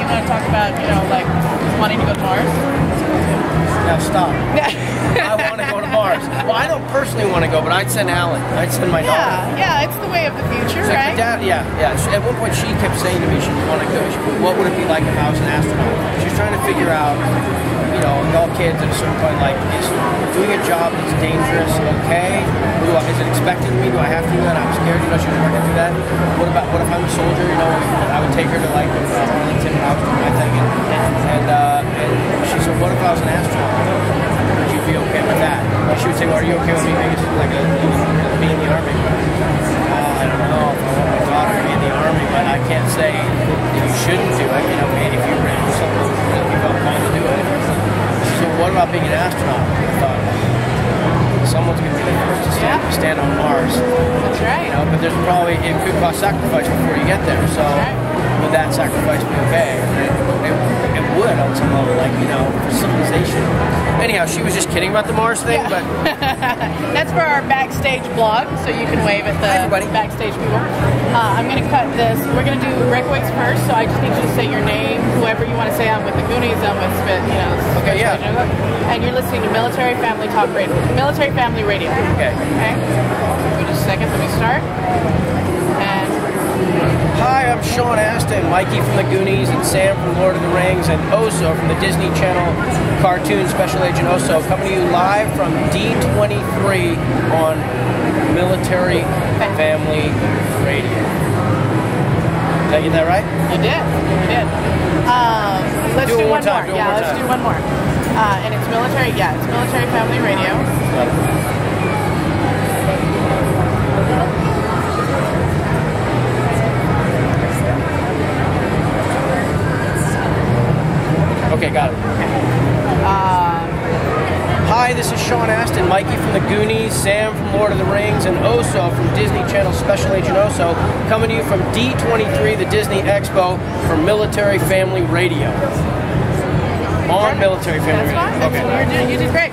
you want to talk about, you know, like wanting to go to Mars? Now stop. I want to go to Mars. Well, I don't personally want to go, but I'd send Alan. I'd send my daughter. Yeah, it's the way of the future, Like right? Dad, yeah. At one point, she kept saying to me, she want to go. What would it be like if I was an astronaut? She's trying to figure out, you know, all kids at a certain point, like, is doing a job that's dangerous okay? Is it expected of me? Do I have to do that? I'm scared. You know, she was working through that. What if I'm a soldier? You know, I would take her to like Arlington, I was doing my thing, and she said, what if I was an astronaut? Would you be okay with that? And she would say, well, are you okay with me being in the Army? I don't know if I want my daughter to be in the Army, but I can't say that you shouldn't do it. You know, if you're ready for something, you felt fine to do it. So what about being an astronaut? I thought, someone's going to be the first to stand on Mars. That's right. You know, but there's probably, it could cost sacrifice before you get there. So would that sacrifice be okay? It would on some level, like, you know, for civilization. Anyhow, she was just kidding about the Mars thing, but that's for our backstage blog, so you can wave at the backstage people. I'm going to cut this. We're going to do breakaways first, so I just need you to say your name, whoever you want to say. I'm with the Goonies, I'm with Spit, you know. Okay, yeah. And you're listening to Military Family Talk Radio. Military Family Radio. Okay. Okay. Give me just a second. Let me start. And hi, I'm Sean Astin, Mikey from the Goonies, and Sam from Lord of the Rings, and Oso from the Disney Channel cartoon Special Agent Oso, coming to you live from D23 on Military Family Radio. Did I get that right? You did. You did. Let's do one more. Yeah, let's do one more. And it's military. Yeah, it's Military Family Radio. Okay, got it. Hi, this is Sean Astin, Mikey from the Goonies, Sam from Lord of the Rings, and Oso from Disney Channel Special Agent Oso, coming to you from D23, the Disney Expo, for Military Family Radio. On Military Family Radio. Okay. You did great.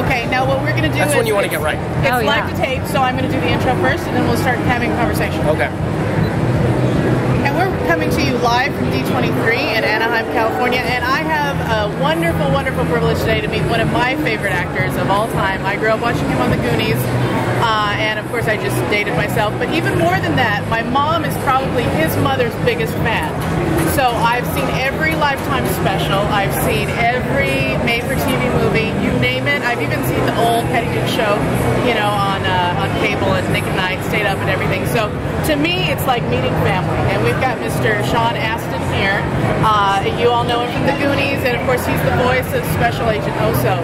Okay, now what we're going to do That's when you want to get right. It's live to tape, so I'm going to do the intro first, and then we'll start having a conversation. Okay. And we're coming to you live from D23 in Anaheim, California, and I have a wonderful, wonderful privilege today to meet one of my favorite actors of all time. I grew up watching him on the Goonies, and of course I just dated myself, but even more than that, my mom is probably his mother's biggest fan. So I've seen every Lifetime special, I've seen every made-for-TV movie, you name it. I've even seen the old Petty Duke show, you know, on cable, and Nick and I stayed up and everything. So to me, it's like meeting family, and we've got Mr. Sean Astin here. You all know him from the Goonies, and of course he's the voice of Special Agent Oso.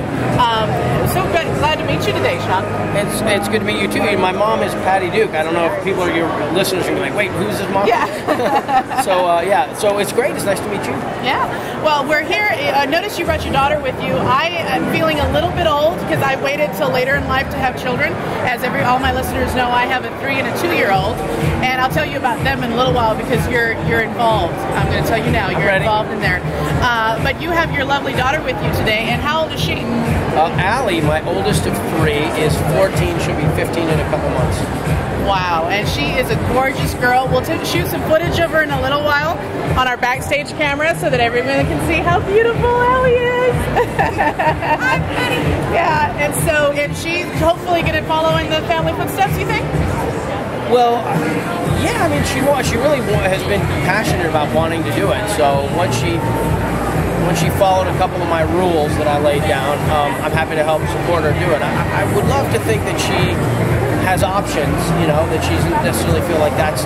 So glad to meet you today, Sean. It's good to meet you too. My mom is Patty Duke. I don't know if people, your listeners, are going to be like, wait, who's his mom? Yeah. So it's great. It's nice to meet you. Yeah. Well, we're here. Notice you brought your daughter with you. I am feeling a little bit old because I waited till later in life to have children. As all my listeners know, I have a 3- and a 2-year-old, and I'll tell you about them in a little while because you're involved. I'm going to tell you now, you're involved in there. But you have your lovely daughter with you today, and how old is she? Allie, my oldest of 3, is 14. She'll be 15 in a couple months. Wow, and she is a gorgeous girl. We'll shoot some footage of her in a little while on our backstage camera so that everyone can see how beautiful Allie is. Yeah, and she's hopefully going to follow in the family footsteps, you think? Well, yeah, I mean, she really has been passionate about wanting to do it. So when she followed a couple of my rules that I laid down, I'm happy to help support her do it. I would love to think that she has options, you know, that she doesn't necessarily feel like that's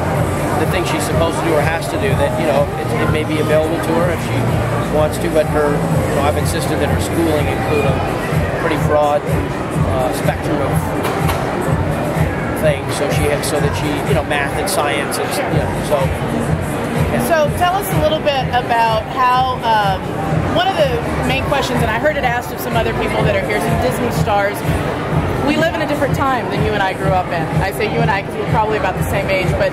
the thing she's supposed to do or has to do, that, you know, it may be available to her if she wants to, but I've insisted that her schooling include a pretty broad spectrum of things, so that she, you know, math and science, and, you know, so. Yeah. So tell us a little bit about how, one of the main questions, and I heard it asked of some other people that are here, some Disney stars, we live in a different time than you and I grew up in. I say you and I because we're probably about the same age, but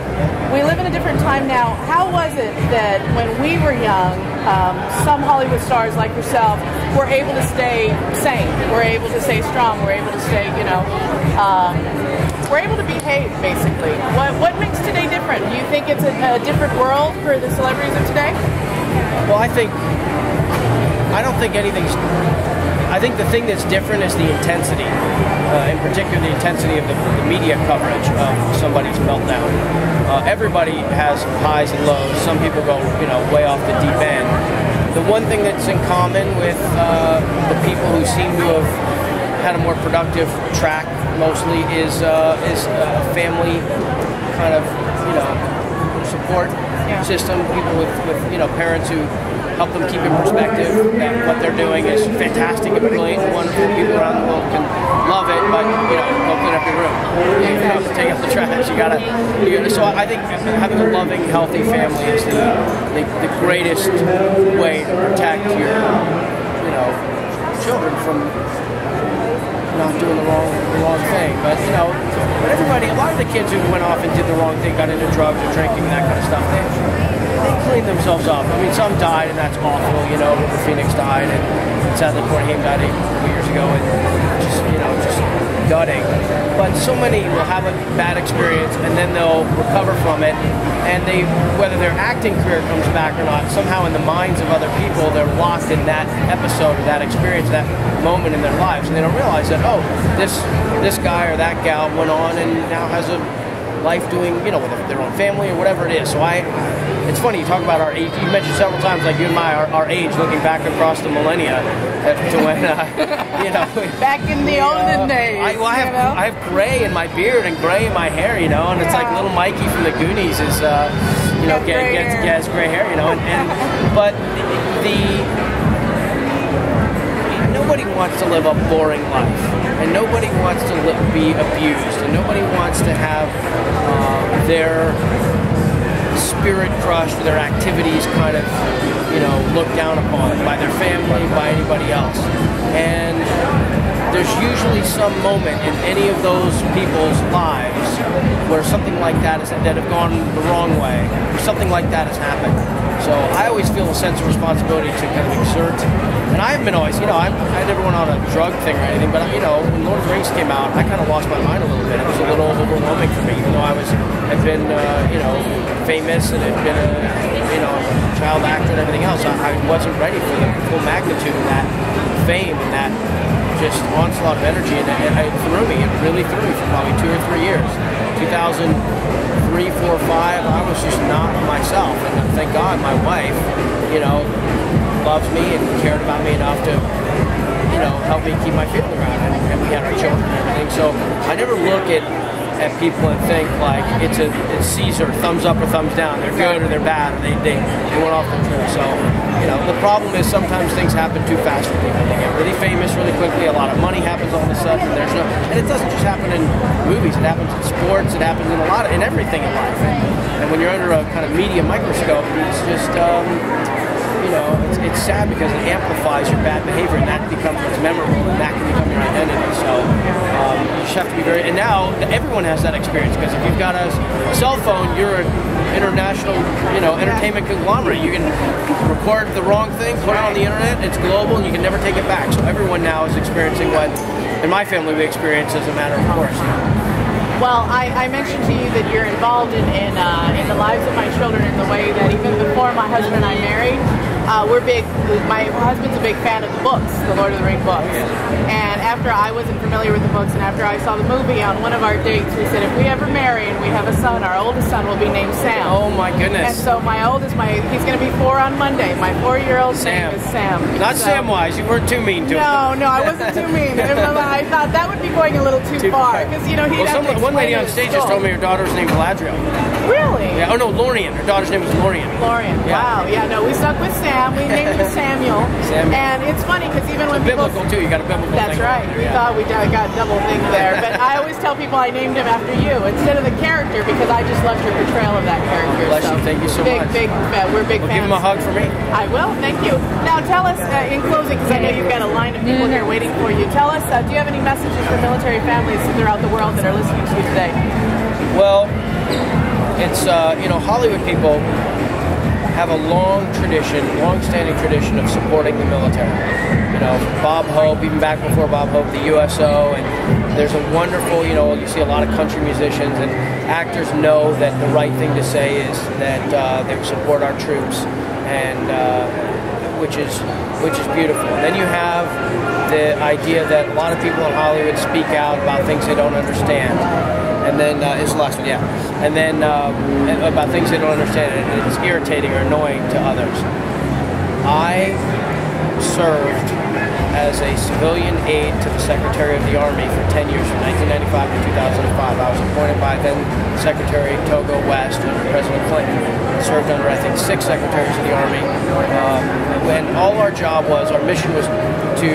we live in a different time now. How was it that when we were young, some Hollywood stars like yourself were able to stay sane, were able to stay strong, were able to stay, you know, we're able to behave, basically. What makes today different? Do you think it's a different world for the celebrities of today? Well, I don't think anything's. I think the thing that's different is the intensity, in particular the intensity of the media coverage of somebody's meltdown. Everybody has highs and lows. Some people go, way off the deep end. The one thing that's in common with the people who seem to have had a more productive track mostly is family kind of, support system. People with parents who help them keep in perspective that what they're doing is fantastic and brilliant and wonderful. People around the world can love it, but go clean up your room. You have to take out the trash. So I think having a loving, healthy family is the greatest way to protect your children from not doing the wrong thing. But everybody, a lot of the kids who went off and did the wrong thing, got into drugs or drinking, that kind of stuff, they cleaned themselves up. I mean, some died, and that's awful. River Phoenix died, and sadly, Corey Haim died 8 years ago, and just gutting. But so many will have a bad experience, and then they'll recover from it, and whether their acting career comes back or not, somehow in the minds of other people, they're locked in that episode or that experience, that moment in their lives, and they don't realize that, this guy or that gal went on and now has a life doing, with their own family or whatever it is. So it's funny, you talk about our age. You mentioned several times, like you and our age, looking back across the millennia to when, back in the olden days. I have gray in my beard and gray in my hair, and it's like little Mikey from the Goonies is, gets gray hair, but nobody wants to live a boring life, and nobody wants to be abused, and nobody wants to have their spirit crushed, or their activities kind of, looked down upon by their family, by anybody else. And there's usually some moment in any of those people's lives where something like that have gone the wrong way, or something like that has happened. So I always feel a sense of responsibility to kind of exert. And I haven't been always, I never went on a drug thing or anything, but, when Lord of the Rings came out, I kind of lost my mind a little bit. It was a little overwhelming for me, even though I had been, famous and had been a child actor and everything else. I wasn't ready for the full magnitude of that fame and that just onslaught of energy, and it threw me. It really threw me for probably 2 or 3 years. 2003, 4, 5, I was just not myself, and thank God my wife, loves me and cared about me enough to, help me keep my feet on the ground, and we had our children and everything. So I never look at people and think like it's Caesar, thumbs up or thumbs down. They're good or they're bad, or they went off the truth. So, the problem is sometimes things happen too fast for people. They get really famous really quickly. A lot of money happens all of a sudden. And it doesn't just happen in movies. It happens in sports. It happens in everything in life. And when you're under a kind of media microscope, it's just it's sad because it amplifies your bad behavior, and that becomes what's memorable, and that can become your identity. So you just have to be very. And now everyone has that experience, because if you've got a cell phone, you're an international, entertainment conglomerate. You can record the wrong thing, put it on the internet. It's global, and you can never take it back. So everyone now is experiencing what, in my family, we experience as a matter of course. Well, I mentioned to you that you're involved in the lives of my children in the way that even before my husband and I married, we're big. My husband's a big fan of the books, the Lord of the Rings books. And after I wasn't familiar with the books, and after I saw the movie on one of our dates, we said if we ever marry and we have a son, our oldest son will be named Sam. Oh my goodness! And so he's going to be 4 on Monday. My 4-year-old name is Sam. Not Samwise. You weren't too mean to him. No, I wasn't too mean. I thought that would be going a little too far, because he'd have to explain one lady on stage just told me her daughter's name is Galadriel. Really? Yeah. Oh no, Lorien. Her daughter's name was Lorien. Lorien. Yeah. Wow. Yeah. No, we stuck with Sam. We named him Samuel. And it's funny because even when people biblical too, you got a biblical. That's thing right. We thought we got double thing there, but I always tell people I named him after you instead of the character, because I just loved your portrayal of that character. Bless you. Thank you so much. We're big fans. Give him a hug for me. I will. Thank you. Now tell us in closing, because I know you've got a line of people here waiting for you. Tell us, do you have any messages for military families throughout the world that are listening to you today? Well, it's Hollywood people have a long-standing tradition of supporting the military. Bob Hope, even back before Bob Hope, the USO, and there's a wonderful, you see a lot of country musicians, and actors know that the right thing to say is that they support our troops, and which is beautiful. And then you have the idea that a lot of people in Hollywood speak out about things they don't understand, and then it's the last one, yeah. And then about things they don't understand, and it's irritating or annoying to others. I served as a civilian aide to the Secretary of the Army for 10 years, from 1995 to 2005. I was appointed by then Secretary Togo West under President Clinton. Served under, I think, 6 secretaries of the Army. And all our job was, our mission was to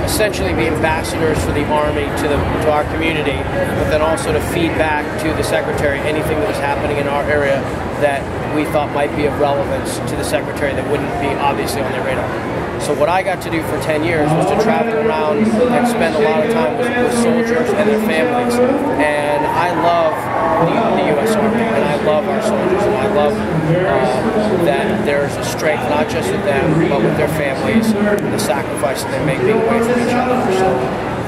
essentially be ambassadors for the Army to our community, but then also to feed back to the Secretary anything that was happening in our area that we thought might be of relevance to the Secretary that wouldn't be obviously on their radar. So what I got to do for 10 years was to travel around and spend a lot of time with soldiers and their families. And I love the U.S. Army, and I love our soldiers, and I love that there's a strength not just with them, but with their families, and the sacrifice that they make being away from each other for so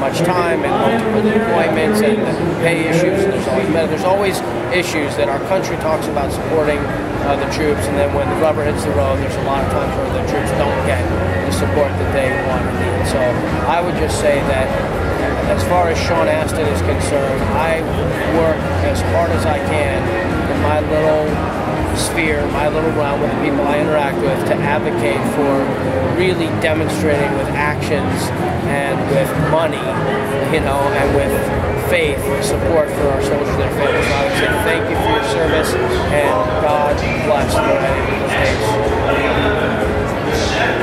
much time, and multiple deployments, and pay issues. And there's always issues that our country talks about supporting the troops, and then when the rubber hits the road, there's a lot of times where the troops don't get the support that they want and need. So I would just say that as far as Sean Astin is concerned, I work as hard as I can in my little sphere, my little realm with the people I interact with, to advocate for really demonstrating with actions and with money, and with faith, support for our soldiers and their families. So I would say thank you for your service, and God bless the United States.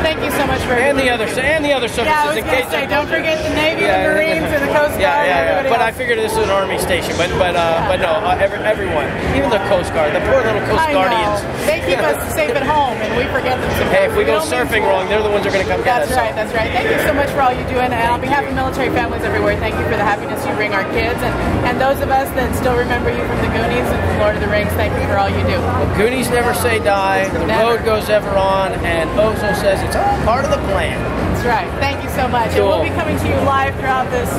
Thank you so much for the other services. Yeah, I was going to say, don't forget the Navy, the Marines, and the Coast Guard. Yeah. But I figured this is an Army station. But no, everyone, even the Coast Guard, the poor little Coast Guardians. They keep us safe at home, and we forget them sometimes. Hey, if we go surfing wrong, they're the ones who are going to come get us. That's right. Thank you so much for all you do, and on behalf of military families everywhere, thank you for the happiness you bring our kids, and those of us that still remember you from the Goonies and from Lord of the Rings. Thank you for all you do. Well, Goonies never say die. The road goes ever on, and Oso says it's all part of the plan. That's right. Thank you so much. Cool. And we'll be coming to you live throughout this